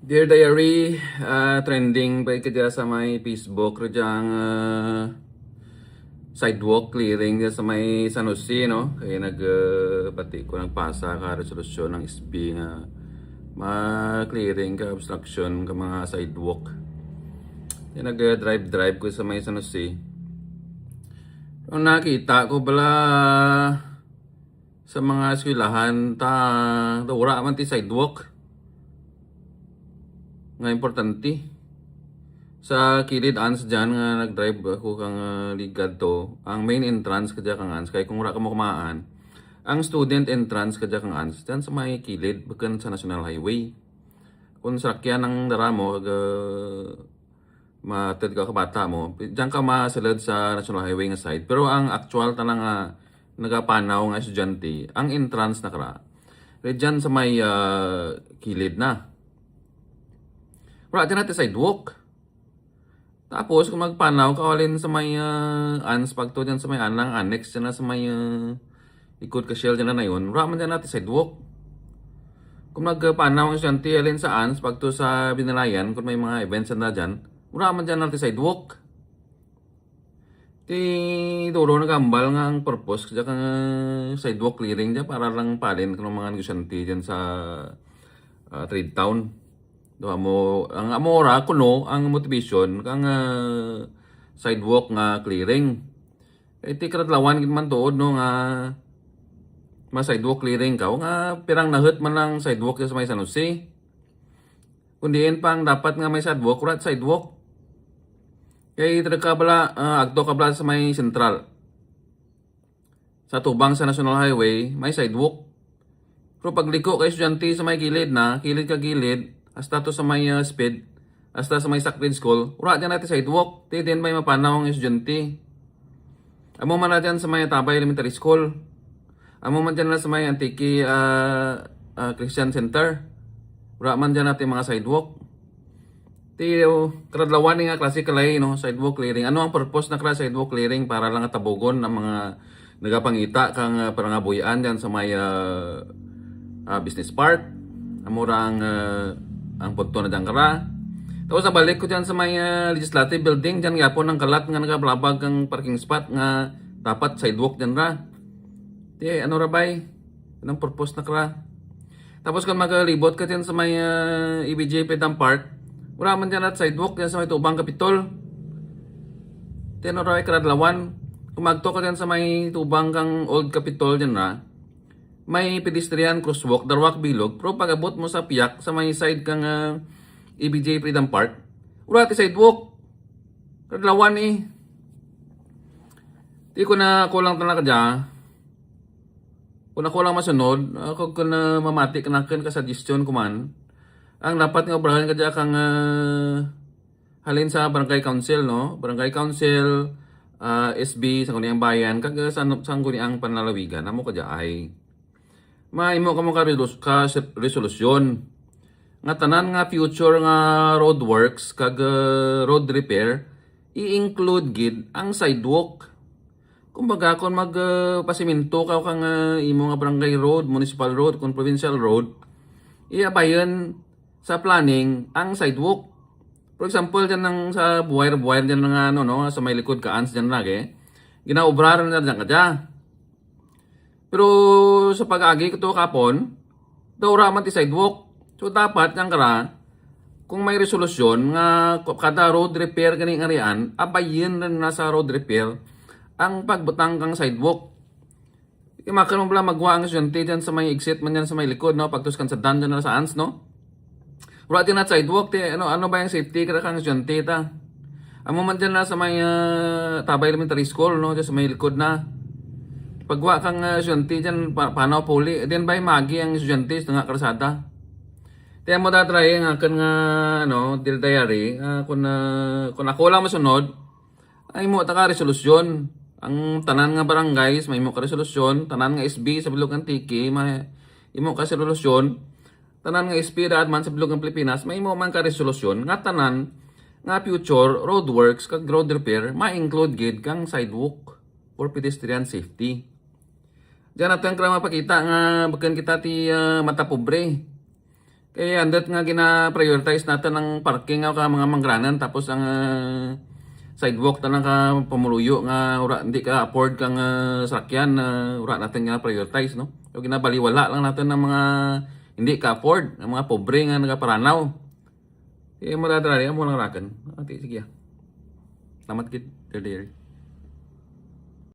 Dear Diary, trending ba ka sa may Facebook radyang sidewalk clearing dyan sa may San Jose, no? Kaya pati ko nagpasa ka resolusyon ng SB nga ma-clearing ka obstruction ka mga sidewalk. Kaya nag-drive ko sa may San Jose. Ang nakita ko bala sa mga eskwelahan wala man ti sidewalk nga importante sa kilid ans dyan nga nag-drive ako kang ligad to ang main entrance kadya kang ans kay kung wala ka mo kumaan ang student entrance kadya kang ans dyan sa may kilid bakan sa National Highway kung sakyan ng dara mo matid ka kabata mo dyan ka masalad sa National Highway nga side pero ang actual tanang nagapanaw nga estudyante ang entrance na kara dyan sa may kilid na wala dyan natin sidewalk. Tapos, kung magpanaw, kawalin sa may ans, pagto dyan sa may anang annex, dyan na sa may ikot ka shell dyan na yun, wala man dyan natin sidewalk. Kung magpanaw ang estudyante, alin sa ans, pagto sa Binalayan, kung may mga events na dyan, wala man dyan natin sidewalk. Di duro nagambal nga ang purpose, kaya kang sidewalk clearing dyan, para lang palin kung mga negosyante dyan sa Trade Town. Mo ang amora kuno ang motivation kang sidewalk nga clearing. Kay ti kadlawan gid man tuod no nga sidewalk clearing ka nga pirang nahut man lang sidewalk sa may San Jose. Kundiin pang dapat nga may sidewalk rat sidewalk. Kay ka bala agto ka bala sa may sentral. Sa tubang sa National Highway may sidewalk. Pero pagliko kay estudyante sa may gilid na, kilid ka gilid, hasta to sa may speed, hasta sa may Sacred School, wala dyan natin sidewalk. Din may mapanaw ang estudyante. Amo man na dyan sa may Tabay Elementary School. Amo man dyan na sa may Antique Christian Center. Wala man dyan natin mga sidewalk. Karadlawan nga klase kalay, no? Sidewalk clearing. Ano ang purpose na klase sidewalk clearing? Para lang atabogon ng mga nagapangita kang parangabuyan dyan sa may business park. Amura ang pagto na dyan kara. Tapos nabalik ko dyan sa may legislative building. Dyan yapon ng kalat nga nagablabag ang parking spot nga dapat sidewalk dyan ra. Di ano ra bay? Anong purpose na kara? Tapos kung magalibot ka dyan sa may EBJ Pedam Park, wala man dyan at sidewalk dyan sa may Tubang Kapitol. Di ano ra ay karadlawan. Kung magto ka dyan sa may Tubang kang Old Capitol dyan ra, may pedestrian crosswalk, darwak bilog, pero pag abot mo sa piyak, sa may side kang EBJ Freedom Park, wala ti sidewalk. Kadlawan eh. Di ko na kulang talaga dyan. Kung ako lang masunod, ako kung mamati ka sa suggestion ko man, ang dapat nga obrahan ka dyan kang halin sa Barangay Council, no? Barangay Council, SB, sa Kuniang Bayan, kag sa Kuniang Panlalawigan, amo ka dyan ay maimo ka mo ka resolution nga tanan nga future nga roadworks kag road repair i-include gid ang sidewalk. Kumbaga kung pasimento ka kang imo nga barangay road, municipal road, kung provincial road, iabayan sa planning ang sidewalk. For example, dyan ng sa buwire dyan ng no, sa may likod ka ans dyan lagi, ginaobraran na dyan ka dyan. Pero sa pag-agi ko kapon, daw raman ti sidewalk. So dapat yang kara, kung may resolusyon nga kada road repair ganing arian, abayin rin na sa road repair ang pagbutang kang sidewalk. Imakan mo bala magwa ang estudyante dyan sa may exit man dyan sa may likod, no? Pagtus kan sa dan dyan na sa ans, no? Wala din na sidewalk, ano ba yung safety kada kang estudyante ta? Amo man dyan na sa may Tabay Elementary School, no? Dyan sa may likod na. Pagwa kang estudyante dyan, paano puli? Then by magi ang estudyante sa nga karsada. Kaya mo datry nga kan nga dear diary, kung ako lang masunod, ay mo taka resolusyon. Ang tanan nga barangays, may mo ka resolusyon. Tanan nga SB sa Bilog Antique, may imo ka resolusyon. Tanan nga SB man sa Bilog ng Pilipinas, may mo man ka resolusyon. Nga tanan nga future roadworks kag road repair, ma-include gid kang sidewalk for pedestrian safety. Diyan natin kaya mapakita nga bagan kita ti mata pobre. Kaya andat nga gina-prioritize natin ang parking nga ka mga manggranan tapos ang sidewalk tanang ka pamuluyo nga ura hindi ka afford kang sakyan ura natin nga prioritize no. So ginabaliwala lang natin ng mga hindi ka afford, ang mga pobre nga nagaparanaw. Kaya madadali mo lang rakan. Ati sige. Salamat kid. Dere.